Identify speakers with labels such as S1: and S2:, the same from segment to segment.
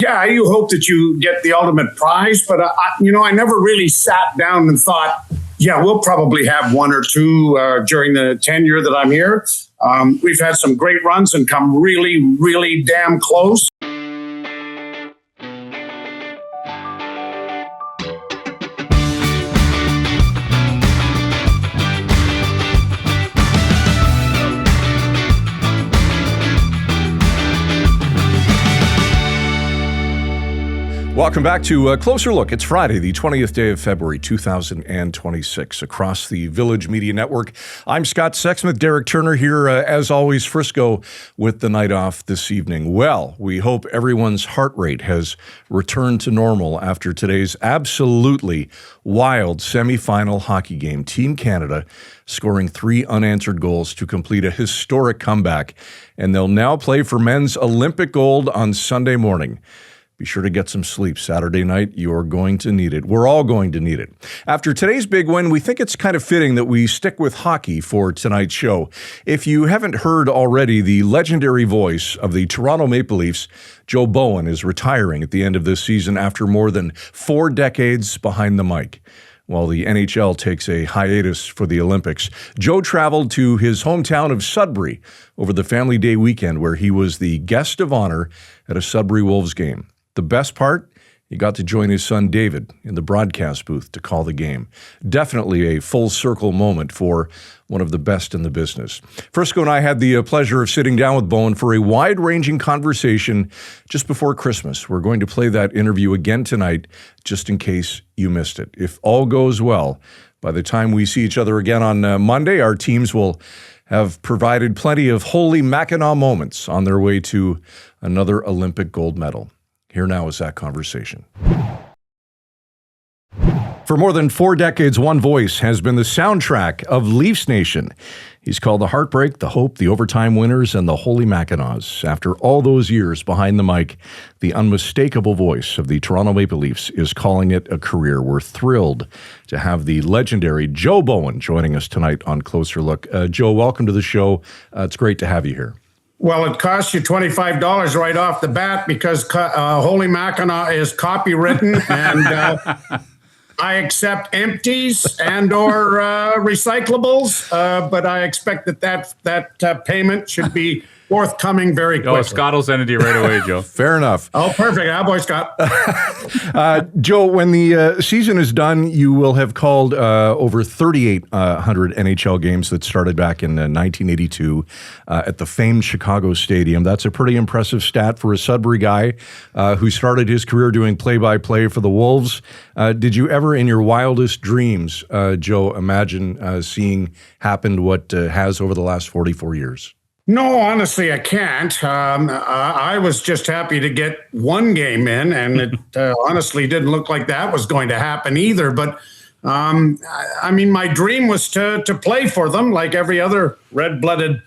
S1: Yeah, you hope that you get the ultimate prize, but I never really sat down and thought, yeah, we'll probably have one or two during the tenure that I'm here. We've had some great runs and come really, really damn close.
S2: Welcome back to a Closer Look. It's Friday, the 20th day of February, 2026, across the Village Media Network. I'm Scott Sexsmith, Derek Turner here, as always, Frisco with the night off this evening. Well, we hope everyone's heart rate has returned to normal after today's absolutely wild semifinal hockey game. Team Canada scoring 3 unanswered goals to complete a historic comeback, and they'll now play for men's Olympic gold on Sunday morning. Be sure to get some sleep Saturday night. You're going to need it. We're all going to need it. After today's big win, we think it's kind of fitting that we stick with hockey for tonight's show. If you haven't heard already, the legendary voice of the Toronto Maple Leafs, Joe Bowen, is retiring at the end of this season after more than 4 decades behind the mic. While the NHL takes a hiatus for the Olympics, Joe traveled to his hometown of Sudbury over the Family Day weekend, where he was the guest of honor at a Sudbury Wolves game. The best part, he got to join his son David in the broadcast booth to call the game. Definitely a full circle moment for one of the best in the business. Frisco and I had the pleasure of sitting down with Bowen for a wide-ranging conversation just before Christmas. We're going to play that interview again tonight, just in case you missed it. If all goes well, by the time we see each other again on Monday, our teams will have provided plenty of Holy Mackinaw moments on their way to another Olympic gold medal. Here now is that conversation. For more than 4 decades, one voice has been the soundtrack of Leafs Nation. He's called the heartbreak, the hope, the overtime winners, and the Holy Mackinaws. After all those years behind the mic, the unmistakable voice of the Toronto Maple Leafs is calling it a career. We're thrilled to have the legendary Joe Bowen joining us tonight on Closer Look. Joe, welcome to the show. It's great to have you here.
S1: Well, it costs you $25 right off the bat because Holy Mackinaw is copywritten, and I accept empties and or recyclables, but I expect that payment should be forthcoming very quickly.
S3: Oh, Scott will send it to you right away, Joe.
S2: Fair enough.
S1: Oh, perfect. How boy, Scott.
S2: Joe, when the season is done, you will have called over 3,800 NHL games that started back in 1982 at the famed Chicago Stadium. That's a pretty impressive stat for a Sudbury guy who started his career doing play-by-play for the Wolves. Did you ever, in your wildest dreams, Joe, imagine seeing happen what has over the last 44 years?
S1: No, honestly, I can't. I was just happy to get one game in, and it honestly didn't look like that was going to happen either. But I mean, my dream was to play for them like every other red-blooded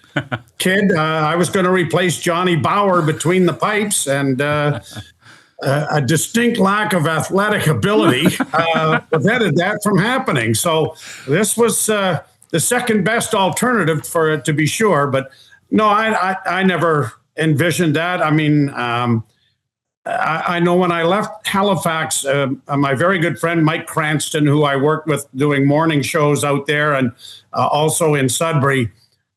S1: kid. I was going to replace Johnny Bauer between the pipes, and a distinct lack of athletic ability prevented that from happening. So this was the second best alternative for it, to be sure. But no, I never envisioned that. I mean, I know when I left Halifax, my very good friend Mike Cranston, who I worked with doing morning shows out there and also in Sudbury,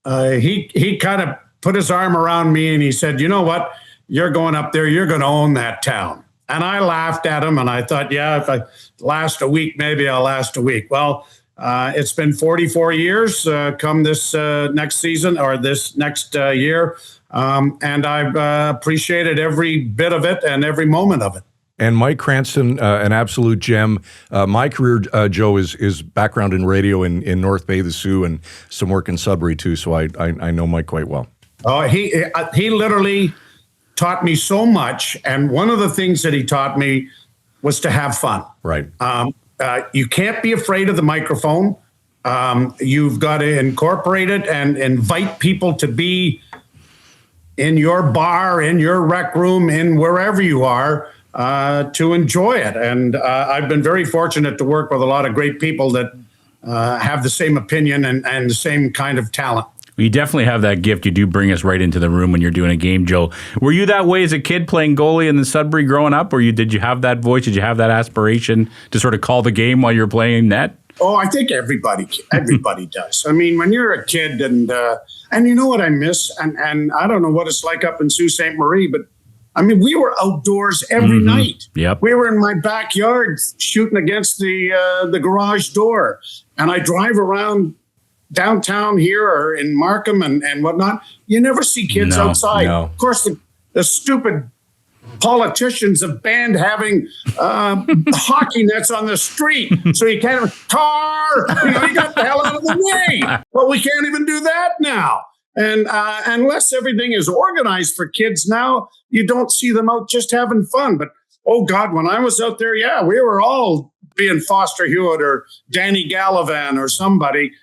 S1: he kind of put his arm around me and he said, "You know what? You're going up there. You're going to own that town." And I laughed at him and I thought, yeah, if I last a week, maybe I'll last a week. Well, it's been 44 years come this next season or this next year. And I've appreciated every bit of it and every moment of it.
S2: And Mike Cranston, an absolute gem. My career, Joe, is background in radio in North Bay, the Sioux, and some work in Sudbury too. So I know Mike quite well.
S1: He literally taught me so much. And one of the things that he taught me was to have fun.
S2: Right.
S1: You can't be afraid of the microphone. You've got to incorporate it and invite people to be in your bar, in your rec room, in wherever you are, to enjoy it. And I've been very fortunate to work with a lot of great people that have the same opinion and the same kind of talent.
S3: You definitely have that gift. You do bring us right into the room when you're doing a game, Joe. Were you that way as a kid playing goalie in the Sudbury growing up, or did you have that voice? Did you have that aspiration to sort of call the game while you're playing net?
S1: Oh, I think everybody does. I mean, when you're a kid, and you know what I miss, and I don't know what it's like up in Sault Ste. Marie, but I mean, we were outdoors every night.
S3: Yep.
S1: We were in my backyard shooting against the garage door, and I drive around downtown here or in Markham and whatnot. You never see kids outside.
S2: No.
S1: Of course, the stupid politicians have banned having hockey nets on the street, so you can't tar. You got the hell out of the way. But we can't even do that now. And unless everything is organized for kids now, you don't see them out just having fun. But oh God, when I was out there, we were all being Foster Hewitt or Danny Gallivan or somebody.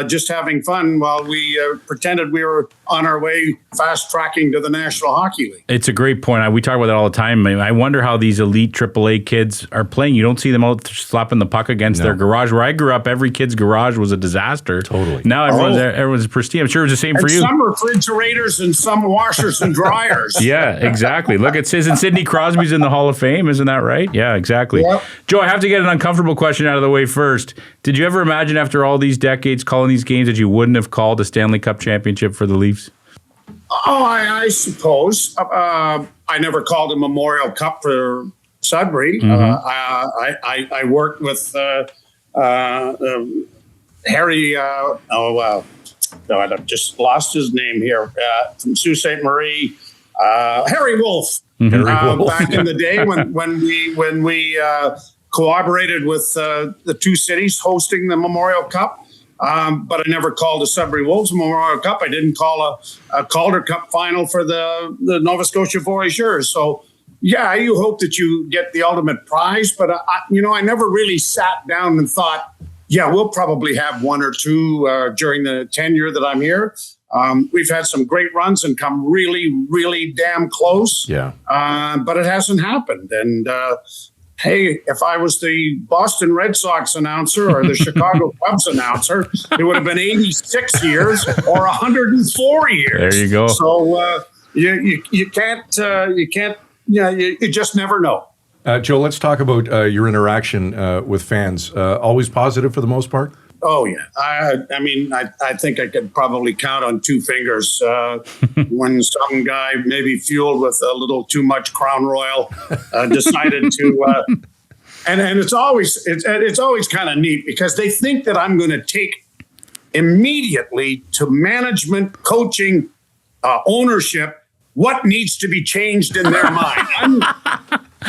S1: Just having fun while we pretended we were on our way fast tracking to the National Hockey League.
S3: It's a great point. We talk about that all the time. I wonder how these elite AAA kids are playing. You don't see them out slapping the puck against their garage. Where I grew up, every kid's garage was a disaster.
S2: Totally.
S3: Now everyone's pristine. I'm sure it was the same for you.
S1: Some refrigerators and some washers and dryers.
S3: Yeah, exactly. Look, it says Sidney Crosby's in the Hall of Fame. Isn't that right? Yeah, exactly. Yep. Joe, I have to get an uncomfortable question out of the way first. Did you ever imagine after all these decades calling these games that you wouldn't have called a Stanley Cup championship for the Leafs?
S1: Oh, I suppose. I never called a Memorial Cup for Sudbury. I worked with Harry. I just lost his name here from Sault Ste. Marie. Harry Wolf. Back in the day when we cooperated with the two cities hosting the Memorial Cup. But I never called a Sudbury Wolves Memorial Cup. I didn't call a Calder Cup final for the Nova Scotia Voyageurs. So, you hope that you get the ultimate prize. But, I never really sat down and thought, we'll probably have one or two during the tenure that I'm here. We've had some great runs and come really, really damn close.
S2: Yeah.
S1: But it hasn't happened. And, hey, if I was the Boston Red Sox announcer or the Chicago Cubs announcer, it would have been 86 years or 104 years.
S3: There you go.
S1: So you can't, you just never know.
S2: Joe, let's talk about your interaction with fans. Always positive for the most part?
S1: Oh, yeah. I think I could probably count on two fingers when some guy, maybe fueled with a little too much Crown Royal, decided to. And it's always kind of neat because they think that I'm going to take immediately to management, coaching, ownership, what needs to be changed in their mind.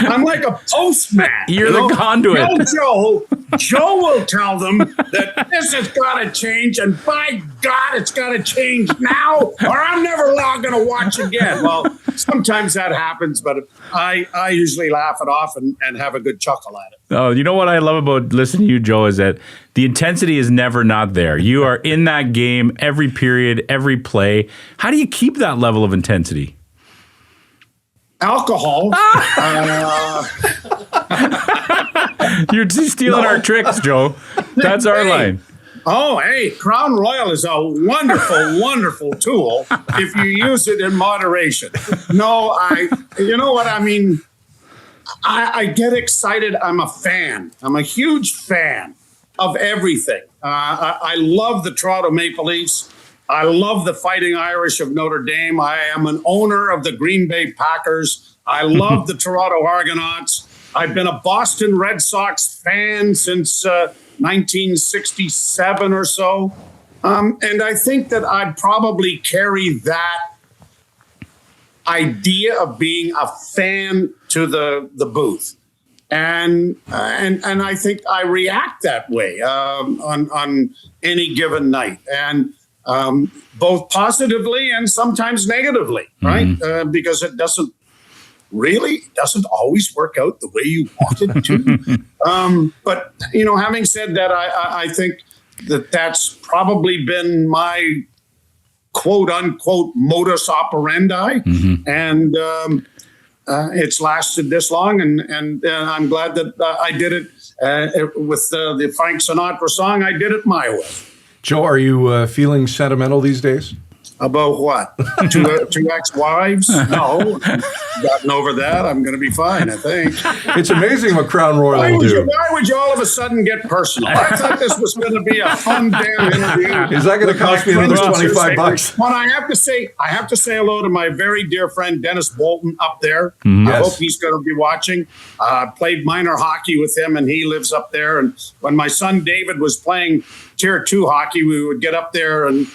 S1: I'm like a postman.
S3: You're the conduit.
S1: Joe will tell them that this has got to change, and by God, it's got to change now, or I'm never going to watch again. Well, sometimes that happens, but I usually laugh it off and have a good chuckle at it.
S3: Oh, you know what I love about listening to you, Joe, is that the intensity is never not there. You are in that game every period, every play. How do you keep that level of intensity?
S1: Alcohol.
S3: You're stealing our tricks, Joe. That's our line.
S1: Oh, hey, Crown Royal is a wonderful, wonderful tool if you use it in moderation. No, you know what I mean? I get excited. I'm a fan. I'm a huge fan of everything. I love the Toronto Maple Leafs. I love the Fighting Irish of Notre Dame. I am an owner of the Green Bay Packers. I love the Toronto Argonauts. I've been a Boston Red Sox fan since 1967 or so. And I think that I'd probably carry that idea of being a fan to the booth. And I think I react that way on any given night. And both positively and sometimes negatively, right? Because it doesn't always work out the way you want it to. But, having said that, I think that's probably been my quote unquote modus operandi. And it's lasted this long. And I'm glad that I did it with the Frank Sinatra song. I did it my way.
S2: Joe, are you feeling sentimental these days?
S1: About what? Two ex-wives? No. Gotten over that. I'm going to be fine, I think.
S2: It's amazing what Crown Royal will do.
S1: Why would you all of a sudden get personal? I thought this was going to be a fun damn interview.
S2: Is that going to cost me another $25?
S1: Well, I have to say hello to my very dear friend Dennis Bolton up there.
S2: Yes.
S1: I hope he's going to be watching. Played minor hockey with him, and he lives up there. And when my son David was playing Tier 2 hockey, we would get up there and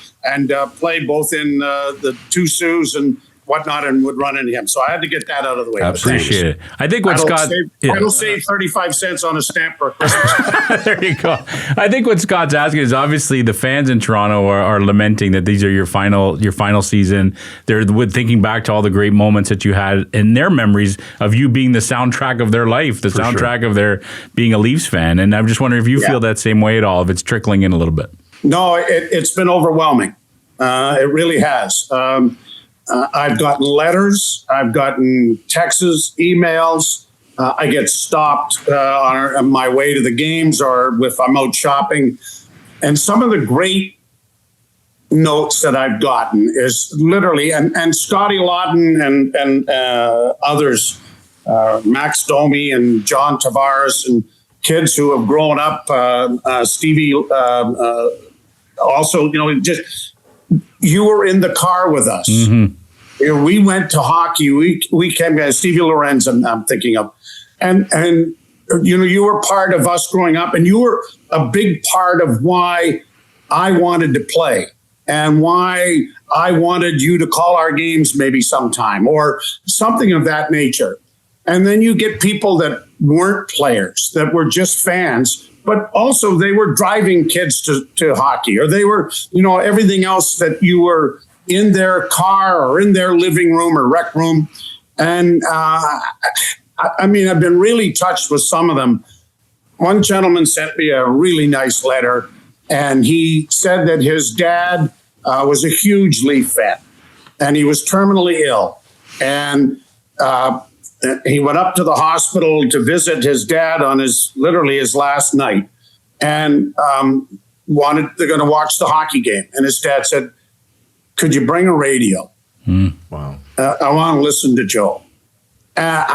S1: play both in the two Saults and whatnot, and would run into him. So I had to get that out of the way.
S3: Appreciate it. I think what Scott...
S1: I'll save 35 cents on a stamp for Christmas.
S3: There you go. I think what Scott's asking is obviously the fans in Toronto are lamenting that these are your final season. They're thinking back to all the great moments that you had in their memories of you being the soundtrack of their life, the soundtrack of their being a Leafs fan. And I'm just wondering if you feel that same way at all, if it's trickling in a little bit.
S1: No, it's been overwhelming. It really has. I've gotten letters. I've gotten texts, emails. I get stopped on my way to the games or if I'm out shopping. And some of the great notes that I've gotten is literally, and Scotty Lawton and others, Max Domi and John Tavares and kids who have grown up, Stevie also, you were in the car with us. Mm-hmm. We went to hockey. We came, Stevie Lorenz, I'm thinking of. And you were part of us growing up, and you were a big part of why I wanted to play and why I wanted you to call our games maybe sometime or something of that nature. And then you get people that weren't players, that were just fans, but also they were driving kids to hockey, or they were, everything else that you were in their car or in their living room or rec room. And I've been really touched with some of them. One gentleman sent me a really nice letter, and he said that his dad was a huge Leaf fan, and he was terminally ill. And he went up to the hospital to visit his dad on his last night, and they're going to watch the hockey game. And his dad said, "Could you bring a radio?
S2: Wow.
S1: I want to listen to Joe." That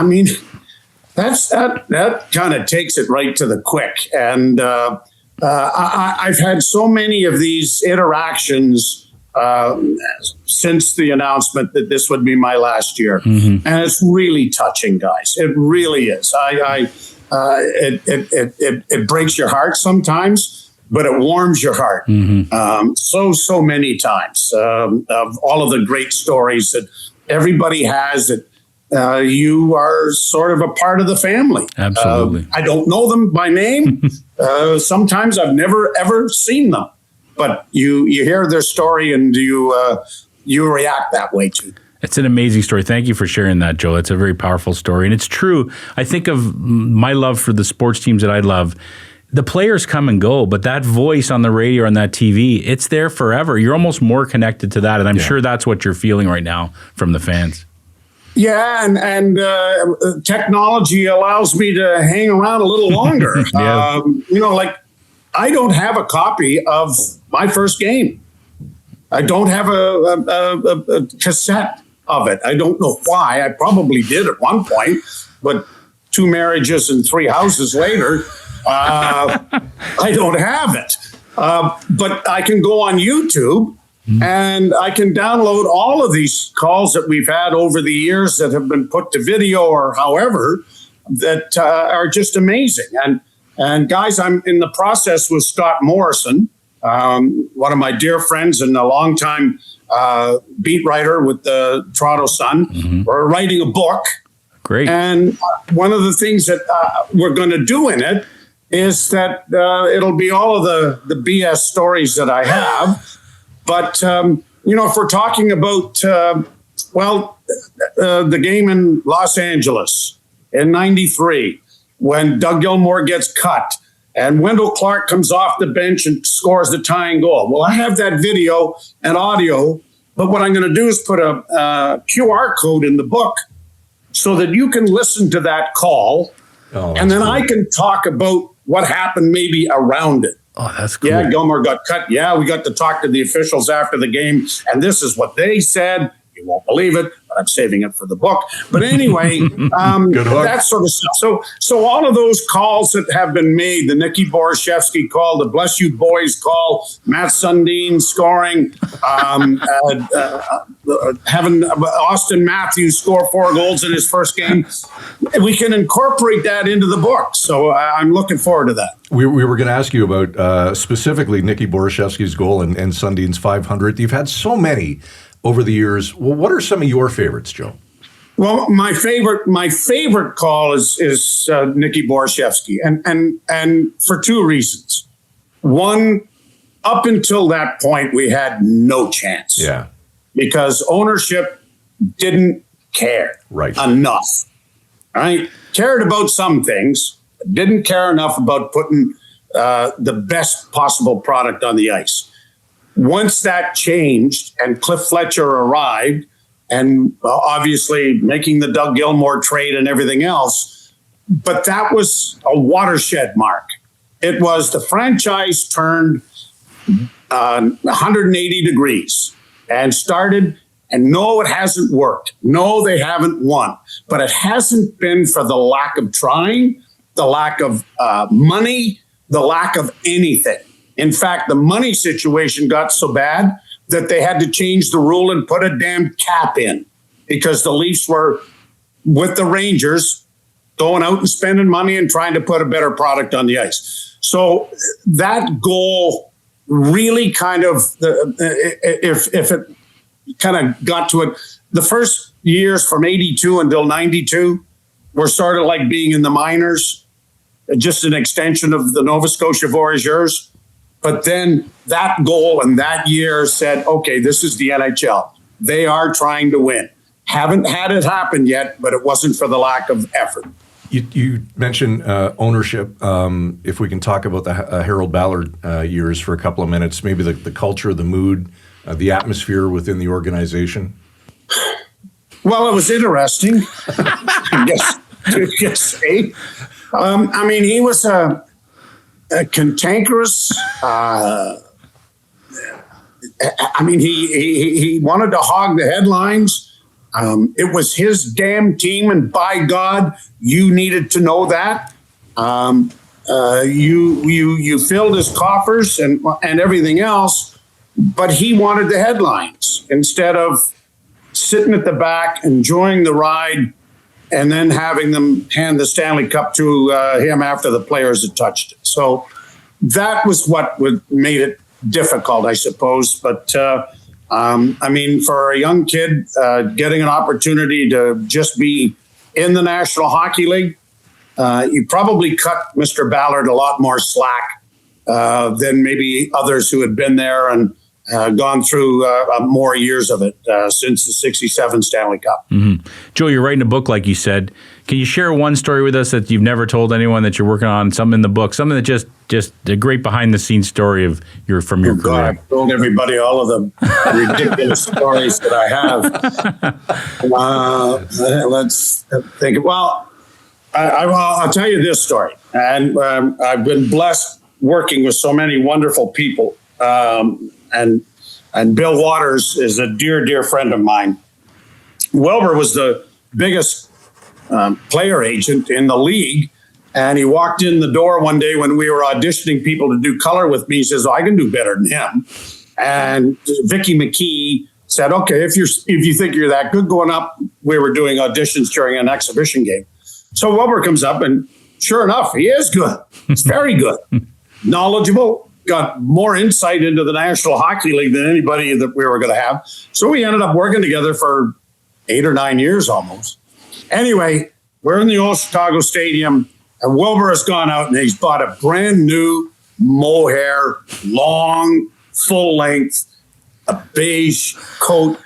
S1: kind of takes it right to the quick. And I've had so many of these interactions since the announcement that this would be my last year. Mm-hmm. And it's really touching, guys. It really is. It breaks your heart sometimes, but it warms your heart. Mm-hmm. So many times of all of the great stories that everybody has, that you are sort of a part of the family.
S3: Absolutely.
S1: I don't know them by name. Sometimes I've never, ever seen them. But you hear their story and you react that way too.
S3: It's an amazing story. Thank you for sharing that, Joe. It's a very powerful story. And it's true. I think of my love for the sports teams that I love. The players come and go, but that voice on the radio and that TV, it's there forever. You're almost more connected to that. And I'm sure that's what you're feeling right now from the fans.
S1: Yeah, and technology allows me to hang around a little longer.
S3: Yeah.
S1: I don't have a copy of my first game. I don't have a cassette of it. I don't know why. I probably did at one point, but 2 marriages and 3 houses later, I don't have it. But I can go on YouTube and I can download all of these calls that we've had over the years that have been put to video or however that are just amazing. And guys, I'm in the process with Scott Morrison, one of my dear friends and a longtime beat writer with the Toronto Sun. Mm-hmm. We're writing a book.
S3: Great.
S1: And one of the things that we're going to do in it is that it'll be all of the BS stories that I have. But, if we're talking about, the game in Los Angeles in '93, when Doug Gilmour gets cut and Wendell Clark comes off the bench and scores the tying goal. Well, I have that video and audio, but what I'm going to do is put a QR code in the book so that you can listen to that call, and then I can talk about what happened maybe around it.
S3: Oh, that's cool.
S1: Yeah, Gilmore got cut. Yeah, we got to talk to the officials after the game, and this is what they said. You won't believe it, but I'm saving it for the book. But anyway, that sort of stuff. So all of those calls that have been made, the Nicky Borishevsky call, the Bless You Boys call, Matt Sundin scoring, having Austin Matthews score 4 goals in his first game, we can incorporate that into the book. So I'm looking forward to that.
S2: We were going to ask you about specifically Nicky Borishevsky's goal and Sundin's 500th. You've had so many over the years. Well, what are some of your favorites, Joe?
S1: Well, my favorite call is Nicky Borishevsky, and for 2 reasons. One, up until that point, we had no chance.
S2: Yeah,
S1: because ownership didn't care enough. Right, cared about some things, but didn't care enough about putting the best possible product on the ice. Once that changed and Cliff Fletcher arrived and obviously making the Doug Gilmour trade and everything else, but that was a watershed mark. It was the franchise turned 180 degrees and started, and no, it hasn't worked. No, they haven't won, but it hasn't been for the lack of trying, the lack of money, the lack of anything. In fact, the money situation got so bad that they had to change the rule and put a damn cap in because the Leafs were with the Rangers going out and spending money and trying to put a better product on the ice. So that goal really kind of, if it kind of got to it, the first years from 82 until 92 were sort of like being in the minors, just an extension of the Nova Scotia Voyageurs. But then that goal and that year said, okay, this is the NHL. They are trying to win. Haven't had it happen yet, but it wasn't for the lack of effort.
S2: You mentioned ownership. If we can talk about the Harold Ballard years for a couple of minutes, maybe the culture, the mood, the atmosphere within the organization.
S1: Well, it was interesting, I guess. I mean, he was a cantankerous. I mean, he wanted to hog the headlines. It was his damn team, and by God, you needed to know that. You filled his coffers and everything else, but he wanted the headlines instead of sitting at the back, enjoying the ride, and then having them hand the Stanley Cup to him after the players had touched it. So that was what made it difficult, I suppose. But I mean, for a young kid, getting an opportunity to just be in the National Hockey League, you probably cut Mr. Ballard a lot more slack than maybe others who had been there and gone through more years of it since the 67 Stanley Cup.
S3: Mm-hmm. Joe, you're writing a book, like you said. Can you share one story with us that you've never told anyone that you're working on, something in the book, something that just a great behind-the-scenes story of your career?
S1: God, I've told everybody all of the ridiculous stories that I have. Let's think. Well, I'll tell you this story. And I've been blessed working with so many wonderful people. And Bill Waters is a dear, dear friend of mine. Wilbur was the biggest player agent in the league. And he walked in the door one day when we were auditioning people to do color with me. He says, I can do better than him. And Vicky McKee said, okay, if you think you're that good, going up. We were doing auditions during an exhibition game. So Wilbur comes up, and sure enough, he is good. He's very good, knowledgeable, got more insight into the National Hockey League than anybody that we were going to have. So we ended up working together for 8 or 9 years almost. Anyway, we're in the old Chicago Stadium, and Wilbur has gone out and he's bought a brand new mohair, long, full length, a beige coat.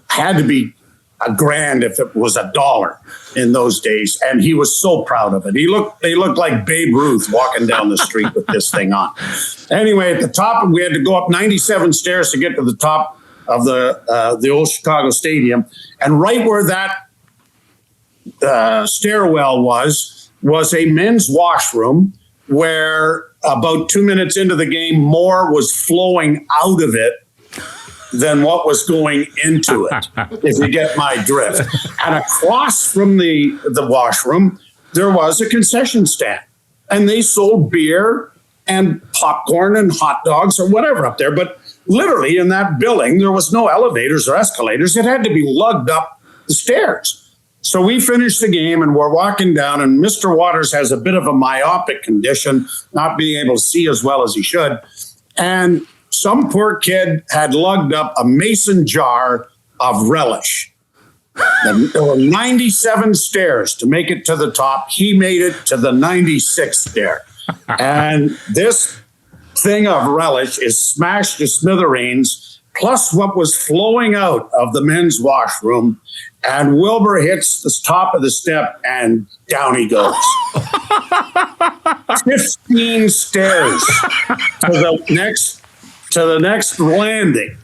S1: Had to be $1,000 if it was $1 in those days. And he was so proud of it. He looked like Babe Ruth walking down the street with this thing on. Anyway, at the top, we had to go up 97 stairs to get to the top of the old Chicago Stadium. And right where that stairwell was a men's washroom where about 2 minutes into the game, more was flowing out of it than what was going into it, if you get my drift. And across from the washroom, there was a concession stand. And they sold beer and popcorn and hot dogs or whatever up there. But literally in that building, there was no elevators or escalators. It had to be lugged up the stairs. So we finished the game and we're walking down, and Mr. Waters has a bit of a myopic condition, not being able to see as well as he should. And some poor kid had lugged up a mason jar of relish. There were 97 stairs to make it to the top. He made it to the 96th stair. And this thing of relish is smashed to smithereens, plus what was flowing out of the men's washroom. And Wilbur hits the top of the step and down he goes. 15 stairs to the next landing.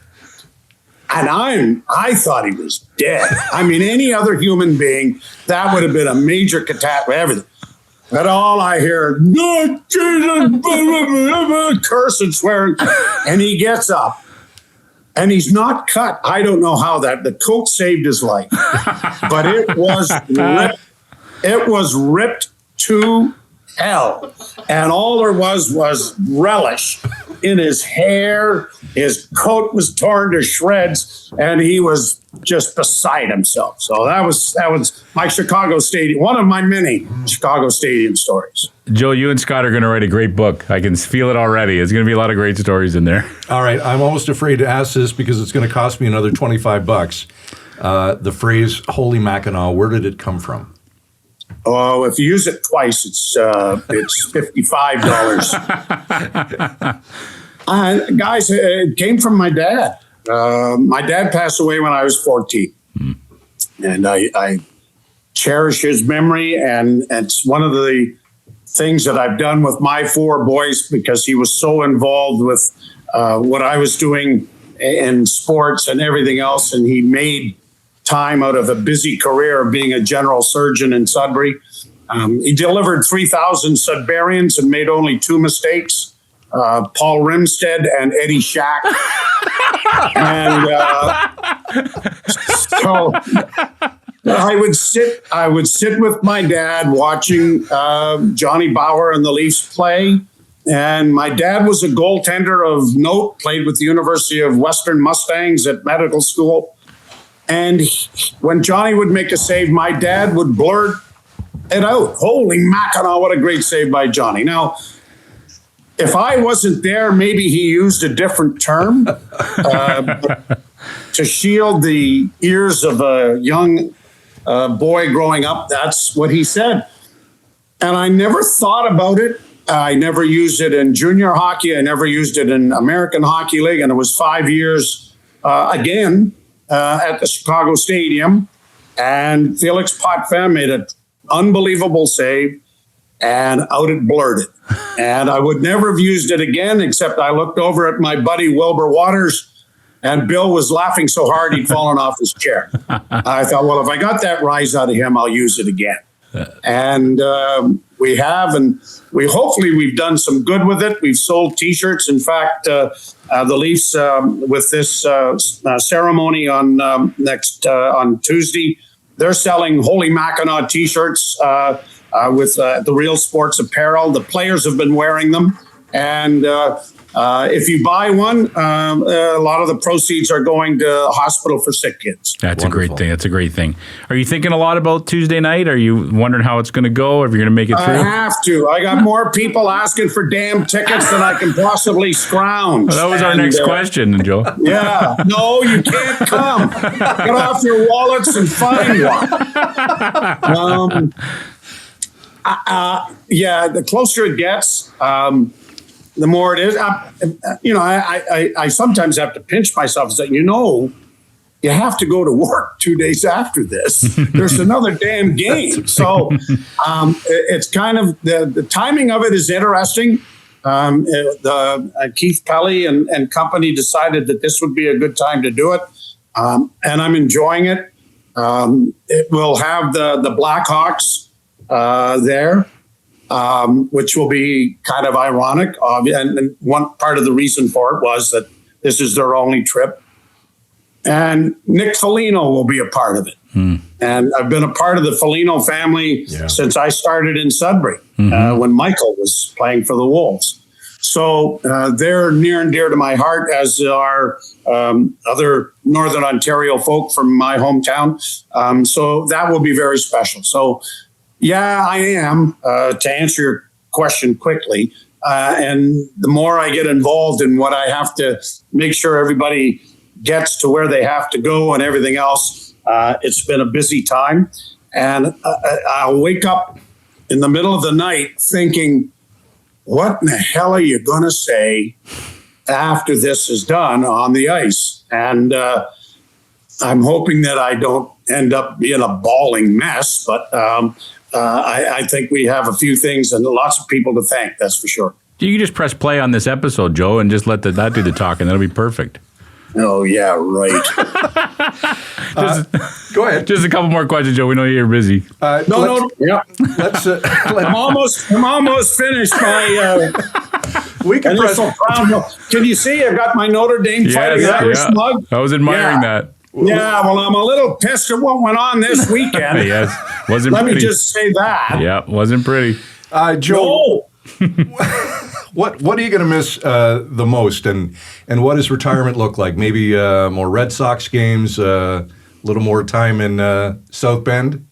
S1: And I thought he was dead. I mean, any other human being, that would have been a major catastrophe, everything. But all I hear, "No, Jesus," curse and swearing. And he gets up. And he's not cut. I don't know how the coat saved his life. But it was ripped. It was ripped to hell. And all there was relish in his hair. His coat was torn to shreds, and he was just beside himself. So that was my Chicago Stadium, one of my many Chicago Stadium stories.
S3: Joe, you and Scott are going to write a great book. I can feel it already. There's going to be a lot of great stories in there.
S2: All right. I'm almost afraid to ask this because it's going to cost me another $25. The phrase "Holy Mackinaw," where did it come from?
S1: Oh, if you use it twice, it's $55. Guys, it came from my dad. My dad passed away when I was 14. And I cherish his memory. And it's one of the things that I've done with my four boys, because he was so involved with what I was doing in sports and everything else. And he made time out of a busy career of being a general surgeon in Sudbury. He delivered 3,000 Sudburyans and made only two mistakes. Paul Rimstead and Eddie Shack. And so I would sit with my dad watching Johnny Bauer and the Leafs play. And my dad was a goaltender of note, played with the University of Western Mustangs at medical school. And when Johnny would make a save, my dad would blurt it out. "Holy Mackinaw, what a great save by Johnny." Now, if I wasn't there, maybe he used a different term to shield the ears of a young boy growing up. That's what he said. And I never thought about it. I never used it in junior hockey. I never used it in American Hockey League. And it was 5 years again at the Chicago Stadium. And Felix Potvin made an unbelievable save. And out it blurted. And I would never have used it again, except I looked over at my buddy Wilbur Waters, and Bill was laughing so hard he'd fallen off his chair. I thought, well, if I got that rise out of him, I'll use it again. And we have, and hopefully we've done some good with it. We've sold T-shirts. In fact, the Leafs with this ceremony on on Tuesday, they're selling Holy Mackinaw T-shirts. With the Real Sports apparel. The players have been wearing them. And if you buy one, a lot of the proceeds are going to a hospital for sick kids.
S3: That's wonderful. A great thing. That's a great thing. Are you thinking a lot about Tuesday night? Are you wondering how it's going to go? Or if you're going to make it through?
S1: I have to. I got more people asking for damn tickets than I can possily scrounge.
S3: Well, that was our next question, Joe.
S1: Yeah. No, you can't come. Get off your wallets and find one. The closer it gets, the more it is. I sometimes have to pinch myself and say, you have to go to work 2 days after this. There's another damn game. So it's kind of the timing of it is interesting. Keith Pelly and company decided that this would be a good time to do it, and I'm enjoying it. It will have the Blackhawks there. which will be kind of ironic. And one part of the reason for it was that this is their only trip. And Nick Foligno will be a part of it. And I've been a part of the Foligno family since I started in Sudbury when Michael was playing for the Wolves. So they're near and dear to my heart, as are other Northern Ontario folk from my hometown. So that will be very special. So, yeah, I am, to answer your question quickly. And the more I get involved in what I have to make sure everybody gets to where they have to go and everything else, it's been a busy time. And I'll wake up in the middle of the night thinking, what in the hell are you going to say after this is done on the ice? And I'm hoping that I don't end up being a bawling mess, but I think we have a few things and lots of people to thank, that's for sure.
S3: You can just press play on this episode, Joe, and just let that do the talking. That'll be perfect.
S1: Oh, yeah, right.
S2: Go ahead.
S3: Just a couple more questions, Joe. We know you're busy.
S1: No. Yeah. I'm almost finished my
S2: we can press.
S1: Can you see? I got my Notre Dame Fighting Irish mug.
S3: I was admiring that.
S1: Yeah, well, I'm a little pissed at what went on this weekend.
S3: Yes, wasn't
S1: Let
S3: pretty.
S1: me just say that.
S3: Yeah, wasn't pretty.
S2: Joe, what are you going to miss the most, and what does retirement look like? Maybe more Red Sox games, a little more time in South Bend?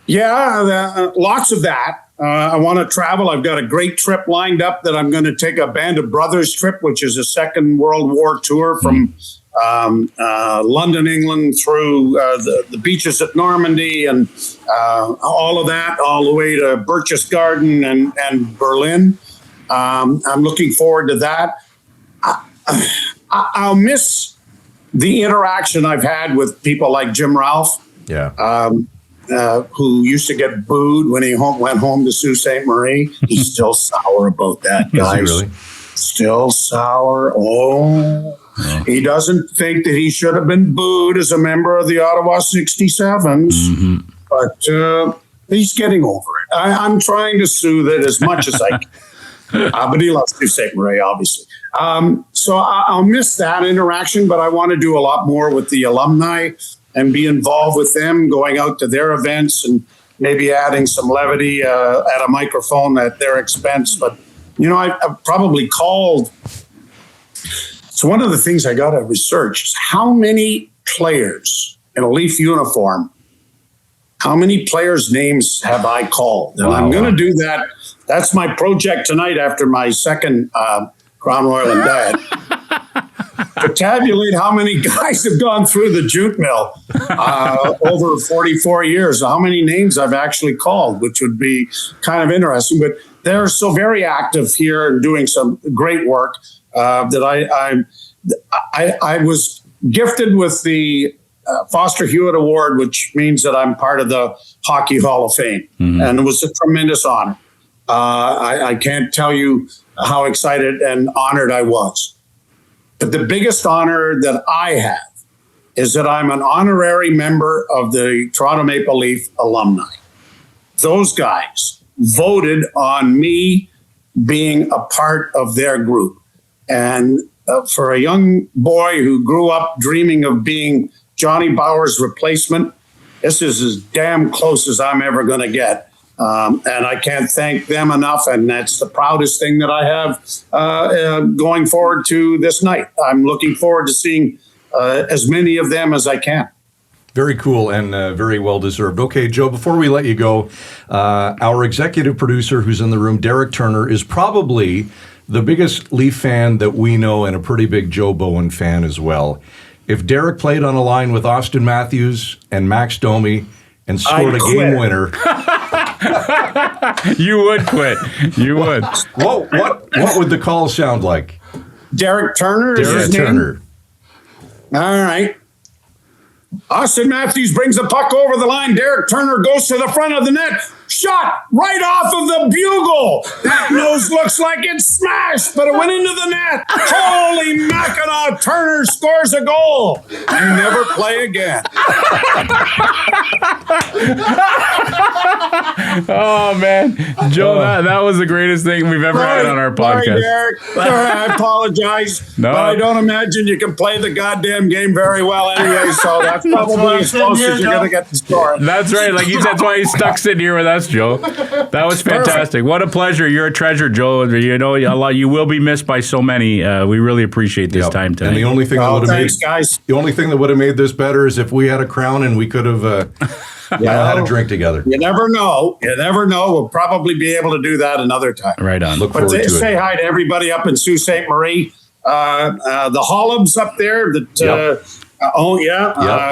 S1: Yeah, lots of that. I want to travel. I've got a great trip lined up that I'm going to take, a Band of Brothers trip, which is a Second World War tour from London, England, through the beaches at Normandy and all of that, all the way to Berchtesgaden and Berlin. I'm looking forward to that. I'll miss the interaction I've had with people like Jim Ralph.
S2: Yeah.
S1: Who used to get booed when he went home to Sault Ste. Marie. He's still sour about that, guys.
S2: Is he really?
S1: Still sour. Oh. He doesn't think that he should have been booed as a member of the Ottawa 67s, but he's getting over it. I'm trying to soothe it as much as I can. But he loves Sault Ste. Marie, obviously. So I'll miss that interaction, but I want to do a lot more with the alumni and be involved with them, going out to their events and maybe adding some levity at a microphone at their expense. But, I've probably called. So one of the things I got to research is how many players in a Leaf uniform, how many players' names have I called? And I'm going to do that. That's my project tonight after my second Crown Royal and Dad. To tabulate how many guys have gone through the jute mill over 44 years, how many names I've actually called, which would be kind of interesting. But they're so very active here and doing some great work that I was gifted with the Foster Hewitt Award, which means that I'm part of the Hockey Hall of Fame. And it was a tremendous honor. I can't tell you how excited and honored I was. But the biggest honor that I have is that I'm an honorary member of the Toronto Maple Leaf alumni. Those guys voted on me being a part of their group. And for a young boy who grew up dreaming of being Johnny Bauer's replacement, this is as damn close as I'm ever going to get. And I can't thank them enough. And that's the proudest thing that I have going forward to this night. I'm looking forward to seeing as many of them as I can.
S2: Very cool and very well deserved. Okay, Joe, before we let you go, our executive producer who's in the room, Derek Turner, is probably the biggest Leaf fan that we know and a pretty big Joe Bowen fan as well. If Derek played on a line with Austin Matthews and Max Domi and scored a game winner...
S3: You would quit. You would.
S2: What would the call sound like?
S1: Derek Turner is his name?
S2: Turner.
S1: All right. Austin Matthews brings the puck over the line. Derek Turner goes to the front of the net, Shot right off of the bugle. That nose looks like it's smashed, but it went into the net. Holy Mackinaw, Turner scores a goal and never play again.
S3: Oh, man. Joe, that was the greatest thing we've ever had on our podcast.
S1: Sorry, Derek. I apologize.
S3: No.
S1: But I don't imagine you can play the goddamn game very well anyway, so that's probably as close as you're going to get to score.
S3: That's right. Like you said, that's why he's stuck sitting here with us, Joe. That was fantastic.
S1: Perfect.
S3: What a pleasure. You're a treasure, Joe. You know, you will be missed by so many. We really appreciate this time tonight.
S2: And the only thing that would have
S1: guys.
S2: the only thing that would have made this better is if we had a crown and we could have had a drink together.
S1: You never know. You never know. We'll probably be able to do that another time.
S3: Right on.
S2: Look forward to
S1: say
S2: it.
S1: hi to everybody up in Sault Ste. Marie. The Hollums up there.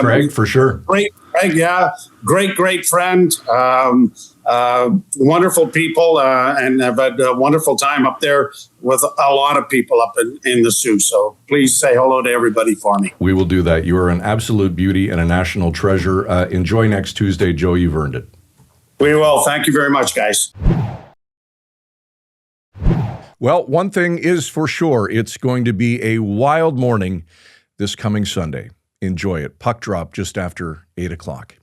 S2: Craig, for sure.
S1: Great, Craig, yeah. Great friend. Wonderful people, and have had a wonderful time up there with a lot of people up in the Sioux. So please say hello to everybody for me.
S2: We will do that. You are an absolute beauty and a national treasure. Enjoy next Tuesday, Joe. You've earned it.
S1: We will. Thank you very much, guys.
S2: Well, one thing is for sure, it's going to be a wild morning this coming Sunday. Enjoy it. Puck drop just after 8 o'clock.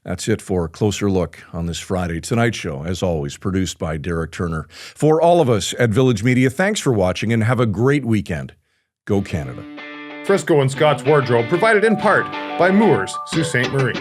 S2: That's it for a closer look on this Friday Tonight Show, as always, produced by Derek Turner. For all of us at Village Media, thanks for watching and have a great weekend. Go Canada.
S4: Frisco and Scott's Wardrobe provided in part by Moores, Sault Ste. Marie.